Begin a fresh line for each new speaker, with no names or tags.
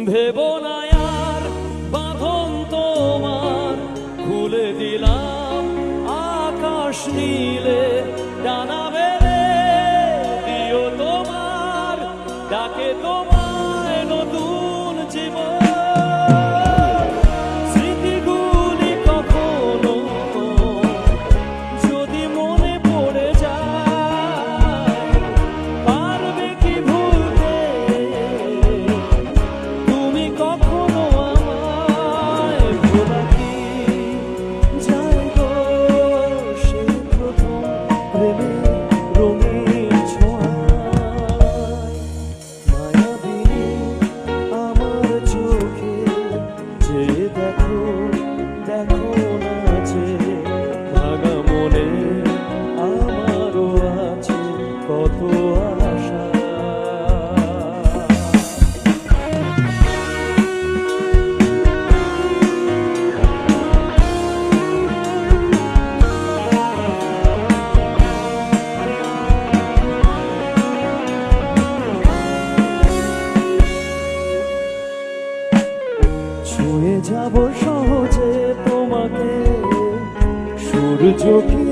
ভেবো না আর বাঁধন তোমার, খুলে দিলাম আকাশ নীলে, ডানা বেড়ে দিও তোমার, ডাকে তোমায় নতুন জীবন। স্মৃতিগুলি কখনো যদি মনে পড়ে যায়, পারবে কি ভুলতে তুমি কখনো আমায়? ভোলা কি যায় গো সেই প্রথম প্রেমের রঙিন ছোঁয়ায়? মায়াবী আমার চোখে যে দেখো, দেখো না যে ভাঙা মনে আমারও আছে কত আশা। ছুঁয়ে যাব সহজে তোমাকে, সূর্য কি